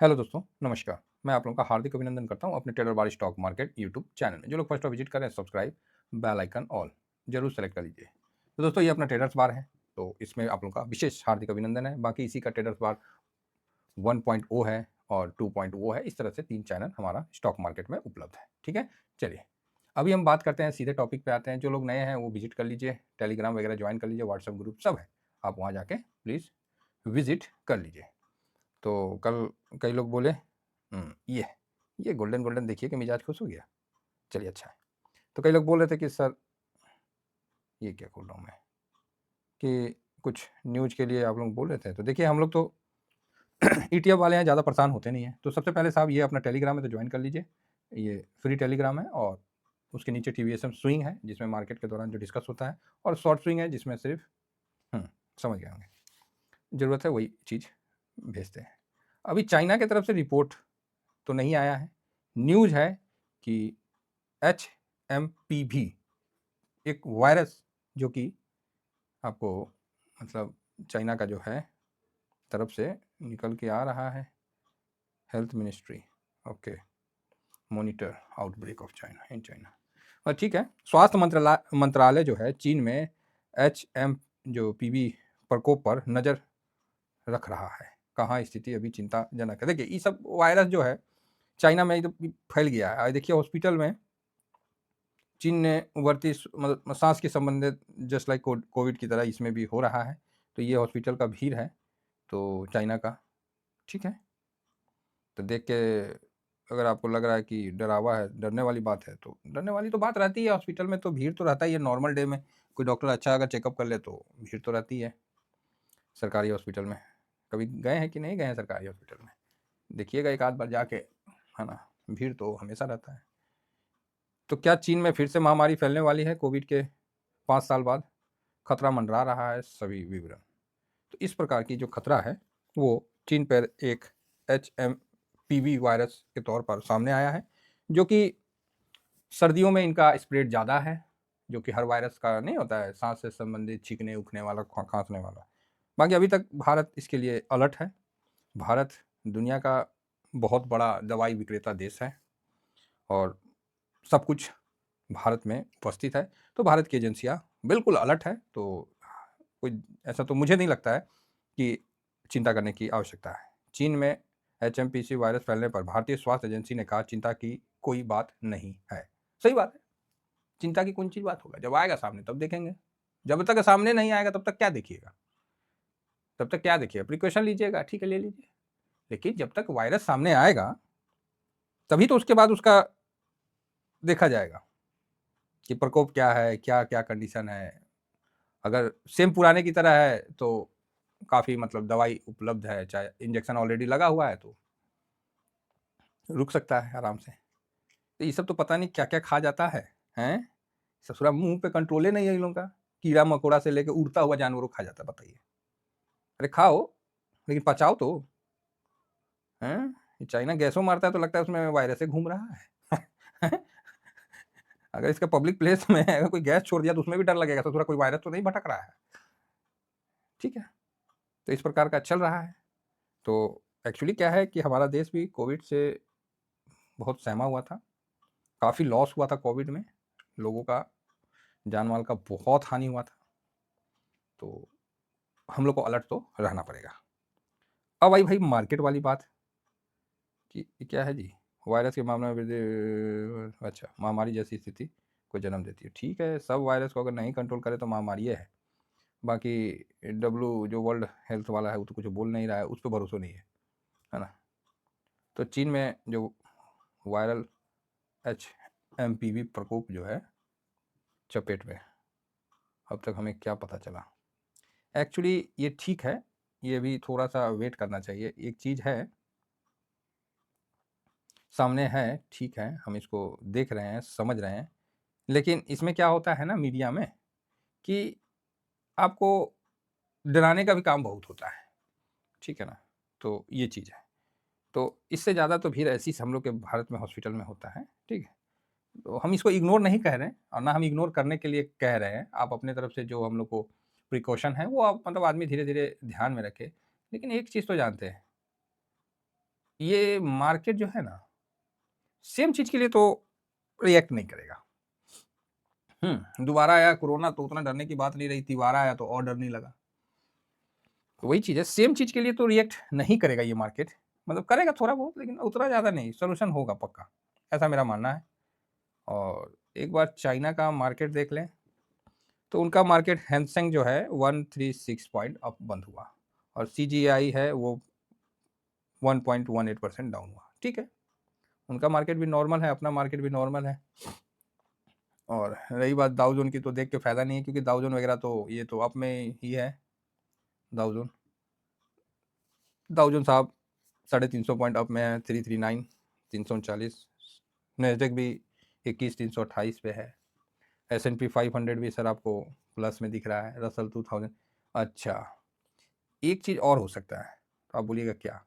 Hello दोस्तों, नमस्कार। मैं आप लोगों का हार्दिक अभिनंदन करता हूँ अपने ट्रेडर बार स्टॉक मार्केट यूट्यूब चैनल में। जो लोग फर्स्ट विजिट कर रहे हैं, सब्सक्राइब, बेल आइकन ऑल जरूर सेलेक्ट कर लीजिए। तो दोस्तों, ये अपना ट्रेडर्स बार है, तो इसमें आप लोगों का विशेष हार्दिक अभिनंदन है। बाकी इसी का ट्रेडर्स बार 1.0 है और 2.0 है। इस तरह से 3 चैनल हमारा स्टॉक मार्केट में उपलब्ध है। ठीक है, चलिए अभी हम बात करते हैं, सीधे टॉपिक पे आते हैं। जो लोग नए हैं वो विजिट कर लीजिए, टेलीग्राम वगैरह ज्वाइन कर लीजिए, व्हाट्सएप ग्रुप सब है, आप वहाँ जाके प्लीज़ विजिट कर लीजिए। तो कल कई लोग बोले ये गोल्डन गोल्डन देखिए कि मिजाज खुश हो गया। चलिए अच्छा है। तो कई लोग बोल रहे थे कि सर ये क्या खोल रहा हूँ मैं, कि कुछ न्यूज़ के लिए आप लोग बोल रहे थे। तो देखिए हम लोग तो ईटीएफ वाले हैं, ज़्यादा परेशान होते नहीं हैं। तो सबसे पहले साहब ये अपना टेलीग्राम है तो ज्वाइन कर लीजिए। ये फ्री टेलीग्राम है और उसके नीचे टीवीएसएम स्विंग है जिसमें मार्केट के दौरान जो डिस्कस होता है, और शॉर्ट स्विंग है जिसमें सिर्फ समझ गए होंगे, ज़रूरत है वही चीज़ भेजते हैं। अभी चाइना की तरफ से रिपोर्ट तो नहीं आया है, न्यूज़ है कि HMPV एक वायरस जो कि आपको मतलब चाइना का जो है तरफ से निकल के आ रहा है। Health ministry okay, monitor outbreak of China in China. और ठीक है, स्वास्थ्य मंत्रालय जो है चीन में HM जो PV प्रकोप पर नज़र रख रहा है। कहाँ स्थिति अभी चिंताजनक है। देखिए ये सब वायरस जो है चाइना में तो फैल गया है। देखिए हॉस्पिटल में चीन ने उभरती मतलब सांस के संबंधित जस्ट लाइक कोविड की तरह इसमें भी हो रहा है। तो ये हॉस्पिटल का भीड़ है तो चाइना का, ठीक है। तो देख के अगर आपको लग रहा है कि डरावा है, डरने वाली बात है, तो डरने वाली तो बात रहती है। हॉस्पिटल में तो भीड़ तो रहता ही है। नॉर्मल डे में कोई डॉक्टर अच्छा अगर चेकअप कर ले तो भीड़ तो रहती है सरकारी हॉस्पिटल में। कभी गए हैं कि नहीं गए हैं सरकारी हॉस्पिटल में? देखिएगा एक आध बार जाके, है ना, भीड़ तो हमेशा रहता है। तो क्या चीन में फिर से महामारी फैलने वाली है कोविड के 5 साल बाद? खतरा मंडरा रहा है सभी विवरण। तो इस प्रकार की जो खतरा है वो चीन पर एक HMPV वायरस के तौर पर सामने आया है, जो कि सर्दियों में इनका स्प्रेड ज़्यादा है, जो कि हर वायरस का नहीं होता है, सांस से संबंधित छींकने उखने वाला, खांसने वाला। बाकी अभी तक भारत इसके लिए अलर्ट है। भारत दुनिया का बहुत बड़ा दवाई विक्रेता देश है और सब कुछ भारत में उपस्थित है। तो भारत की एजेंसियां बिल्कुल अलर्ट है। तो कोई ऐसा तो मुझे नहीं लगता है कि चिंता करने की आवश्यकता है। चीन में HMPC वायरस फैलने पर भारतीय स्वास्थ्य एजेंसी ने कहा चिंता की कोई बात नहीं है। सही बात है, चिंता की कौन सी बात होगा, जब आएगा सामने तब देखेंगे। जब तक सामने नहीं आएगा तब तक क्या देखिएगा, तब तक क्या देखिएगा, प्रिकॉशन लीजिएगा, ठीक है ले लीजिए। लेकिन जब तक वायरस सामने आएगा तभी तो उसके बाद उसका देखा जाएगा कि प्रकोप क्या है, क्या क्या कंडीशन है। अगर सेम पुराने की तरह है तो काफ़ी मतलब दवाई उपलब्ध है, चाहे इंजेक्शन ऑलरेडी लगा हुआ है तो रुक सकता है आराम से। तो ये सब तो पता नहीं क्या क्या खा जाता है, हैं? ससुरा मुंह पे कंट्रोले नहीं है इन लोगों का। कीड़ा मकोड़ा से लेके उड़ता हुआ जानवरों खा जाता है, बताइए। अरे खाओ लेकिन पचाओ तो, हैं? चाइना गैसों मारता है तो लगता है उसमें वायरस से घूम रहा है। अगर इसका पब्लिक प्लेस में अगर कोई गैस छोड़ दिया तो उसमें भी डर लगेगा, ससुरा कोई वायरस तो नहीं भटक रहा है, ठीक है। तो इस प्रकार का चल रहा है। तो एक्चुअली क्या है कि हमारा देश भी कोविड से बहुत सहमा हुआ था, काफ़ी लॉस हुआ था कोविड में, लोगों का जान माल का बहुत हानि हुआ था। तो हम लोग को अलर्ट तो रहना पड़ेगा। अब आई भाई मार्केट वाली बात कि क्या है जी, वायरस के मामले में वृद्धि, अच्छा, महामारी जैसी स्थिति को जन्म देती है। ठीक है, सब वायरस को अगर नहीं कंट्रोल करे तो महामारी है। बाकी डब्ल्यू जो वर्ल्ड हेल्थ वाला है वो तो कुछ बोल नहीं रहा है, उस पर भरोसा नहीं है ना। तो चीन में जो वायरल HMPV प्रकोप जो है चपेट में, अब तक हमें क्या पता चला। एक्चुअली ये ठीक है, ये भी थोड़ा सा वेट करना चाहिए। एक चीज़ है सामने है, ठीक है, हम इसको देख रहे हैं, समझ रहे हैं। लेकिन इसमें क्या होता है ना मीडिया में कि आपको डराने का भी काम बहुत होता है, ठीक है ना। तो ये चीज़ है। तो इससे ज़्यादा तो भीड़ ऐसी हम लोग के भारत में हॉस्पिटल में होता है, ठीक है। तो हम इसको इग्नोर नहीं कह रहे हैं और ना हम इग्नोर करने के लिए कह रहे हैं। आप अपने तरफ से जो हम लोग को प्रिकॉशन है वो आप मतलब आदमी धीरे धीरे ध्यान में रखे। लेकिन एक चीज़ तो जानते हैं, ये मार्केट जो है ना, सेम चीज़ के लिए तो रिएक्ट नहीं करेगा। दोबारा आया कोरोना तो उतना डरने की बात नहीं रही, तिबारा आया तो और डर नहीं लगा। तो वही चीज़ है, सेम चीज़ के लिए तो रिएक्ट नहीं करेगा ये मार्केट, मतलब करेगा थोड़ा बहुत लेकिन उतना ज़्यादा नहीं, सॉल्यूशन होगा पक्का, ऐसा मेरा मानना है। और एक बार चाइना का मार्केट देख लें, तो उनका मार्केट हैंसेंग जो है 136 पॉइंट अप बंद हुआ और सीजीआई है वो 1.18% डाउन हुआ। ठीक है, उनका मार्केट भी नॉर्मल है, अपना मार्केट भी नॉर्मल है। और रही बात दाउ जोन की, तो देख के फ़ायदा नहीं है क्योंकि दाउ जोन वगैरह तो ये तो अप में ही है। दाउ जोन साहब 350 पॉइंट अप में है, 339 339। नेस्डेक भी 21 328 पे है। S&P 500 भी सर आपको प्लस में दिख रहा है। रसल 2000। अच्छा, एक चीज़ और हो सकता है, तो आप बोलिएगा क्या?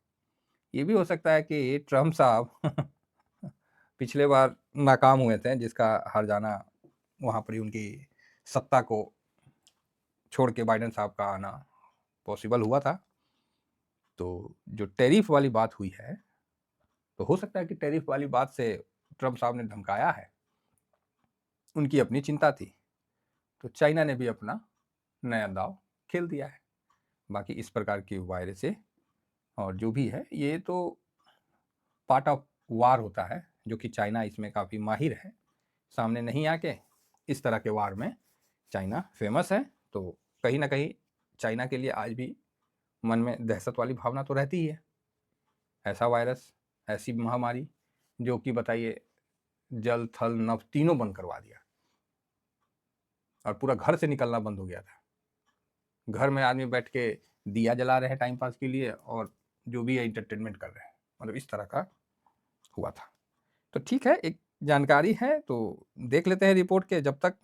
ये भी हो सकता है कि ट्रम्प साहब पिछले बार नाकाम हुए थे, जिसका हार जाना वहाँ पर ही उनकी सत्ता को छोड़ के बाइडेन साहब का आना पॉसिबल हुआ था। तो जो टैरिफ वाली बात हुई है, तो हो सकता है कि टैरिफ वाली बात से ट्रम्प साहब ने धमकाया है, उनकी अपनी चिंता थी, तो चाइना ने भी अपना नया दाव खेल दिया है। बाकी इस प्रकार की वायरसें और जो भी है, ये तो पार्ट ऑफ वार होता है, जो कि चाइना इसमें काफ़ी माहिर है। सामने नहीं आके इस तरह के वार में चाइना फेमस है। तो कहीं ना कहीं चाइना के लिए आज भी मन में दहशत वाली भावना तो रहती ही है। ऐसा वायरस, ऐसी महामारी जो कि बताइए जल थल नभ तीनों बंद करवा दिया और पूरा घर से निकलना बंद हो गया था। घर में आदमी बैठ के दिया जला रहे हैं टाइम पास के लिए और जो भी है इंटरटेनमेंट कर रहे हैं, मतलब इस तरह का हुआ था। तो ठीक है, एक जानकारी है तो देख लेते हैं रिपोर्ट के। जब तक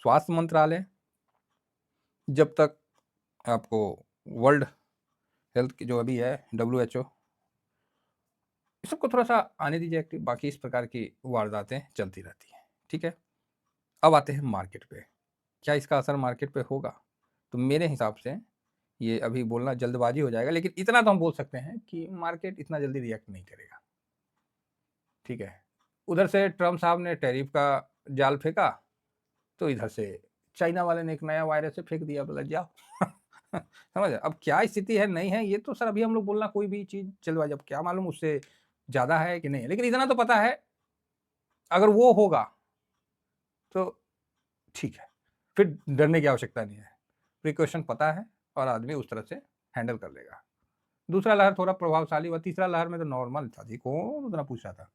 स्वास्थ्य मंत्रालय, जब तक आपको वर्ल्ड हेल्थ की जो अभी है WHO, इस सबको थोड़ा सा आने दीजिए एक्टिव। बाकी इस प्रकार की वारदातें चलती रहती हैं। ठीक है, अब आते हैं मार्केट पे। क्या इसका असर मार्केट पे होगा? तो मेरे हिसाब से ये अभी बोलना जल्दबाजी हो जाएगा, लेकिन इतना तो हम बोल सकते हैं कि मार्केट इतना जल्दी रिएक्ट नहीं करेगा। ठीक है, उधर से ट्रम्प साहब ने टैरिफ का जाल फेंका, तो इधर से चाइना वाले ने एक नया वायरस से फेंक दिया, बोला जाओ समझ। अब क्या स्थिति है नहीं है, ये तो सर अभी हम लोग बोलना कोई भी चीज़ जल्दबाजी, अब क्या मालूम उससे ज़्यादा है कि नहीं है, लेकिन इतना तो पता है अगर वो होगा तो ठीक है, फिर डरने की आवश्यकता नहीं है। प्रिकॉशन पता है और आदमी उस तरह से हैंडल कर लेगा। दूसरा लहर थोड़ा प्रभावशाली हुआ, तीसरा लहर में तो नॉर्मल था जी, कौन उतना पूछ रहा था,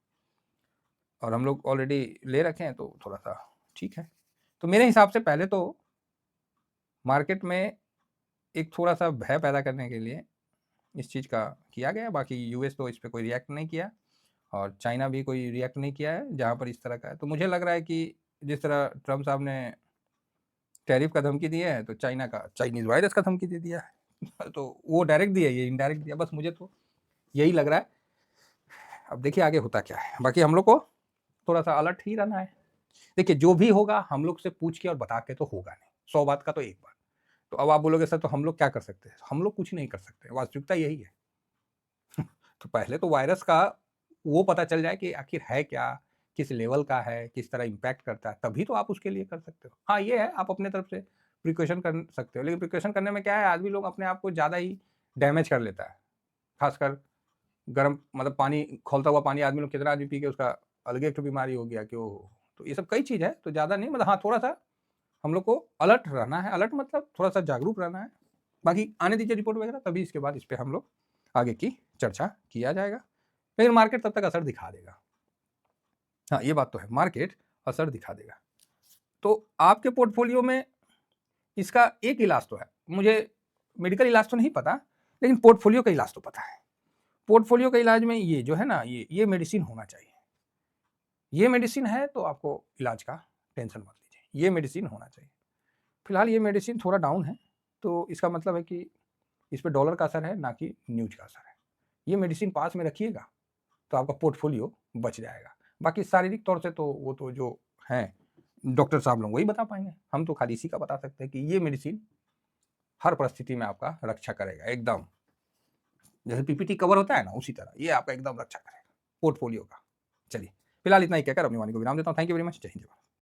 और हम लोग ऑलरेडी ले रखे हैं तो थोड़ा सा ठीक है। तो मेरे हिसाब से पहले तो मार्केट में एक थोड़ा सा भय पैदा करने के लिए इस चीज़ का किया गया। बाकी यूएस तो इस पर कोई रिएक्ट नहीं किया और चाइना भी कोई रिएक्ट नहीं किया है जहाँ पर इस तरह का है। तो मुझे लग रहा है कि जिस तरह ट्रम्प साहब ने टैरिफ का धमकी दिया है, तो चाइना का चाइनीज़ वायरस का धमकी दे दिया है तो वो डायरेक्ट दिया, ये इनडायरेक्ट दिया, बस मुझे तो यही लग रहा है। अब देखिए आगे होता क्या है। बाकी हम लोग को थोड़ा सा अलर्ट ही रहना है। देखिए जो भी होगा हम लोग से पूछ के और बता के तो होगा नहीं, 100 बात का तो एक बात। तो अब आप बोलोगे सर तो हम लोग क्या कर सकते हैं? हम लोग कुछ नहीं कर सकते, वास्तविकता यही है तो पहले तो वायरस का वो पता चल जाए कि आखिर है क्या, किस लेवल का है, किस तरह इम्पैक्ट करता है, तभी तो आप उसके लिए कर सकते हो। हाँ, ये है आप अपने तरफ से प्रिकॉशन कर सकते हो, लेकिन प्रिकॉशन करने में क्या है, आदमी लोग अपने आप को ज़्यादा ही डैमेज कर लेता है। खासकर गर्म, मतलब पानी, खौलता हुआ पानी आदमी लोग कितना आदमी पी के उसका अलग एक बीमारी हो गया कि वो। तो ये सब कई चीज़ है, तो ज़्यादा नहीं, मतलब हाँ थोड़ा सा हम लोग को अलर्ट रहना है। अलर्ट मतलब थोड़ा सा जागरूक रहना है। बाकी आने दीजिए रिपोर्ट वगैरह, तभी इसके बाद इस पर हम लोग आगे की चर्चा किया जाएगा। लेकिन मार्केट तब तक असर दिखा देगा। हाँ, ये बात तो है, मार्केट असर दिखा देगा। तो आपके पोर्टफोलियो में इसका एक इलाज तो है, मुझे मेडिकल इलाज तो नहीं पता, लेकिन पोर्टफोलियो का इलाज तो पता है। पोर्टफोलियो का इलाज में ये जो है ना, ये मेडिसिन होना चाहिए। ये मेडिसिन है तो आपको इलाज का टेंशन मत लीजिए, ये मेडिसिन होना चाहिए। फिलहाल ये मेडिसिन थोड़ा डाउन है, तो इसका मतलब है कि इस पर डॉलर का असर है, ना कि न्यूज का असर है। ये मेडिसिन पास में रखिएगा तो आपका पोर्टफोलियो बच जाएगा। बाकी शारीरिक तौर से तो वो तो जो हैं डॉक्टर साहब लोग वही बता पाएंगे, हम तो खाली इसी का बता सकते हैं कि ये मेडिसिन हर परिस्थिति में आपका रक्षा करेगा एकदम। जैसे पीपीटी कवर होता है ना, उसी तरह ये आपका एकदम रक्षा करेगा पोर्टफोलियो का। चलिए, फिलहाल इतना ही कहकर अपनी वाणी को विराम देता हूँ। Thank you very much. जय हिंद, जय भारत।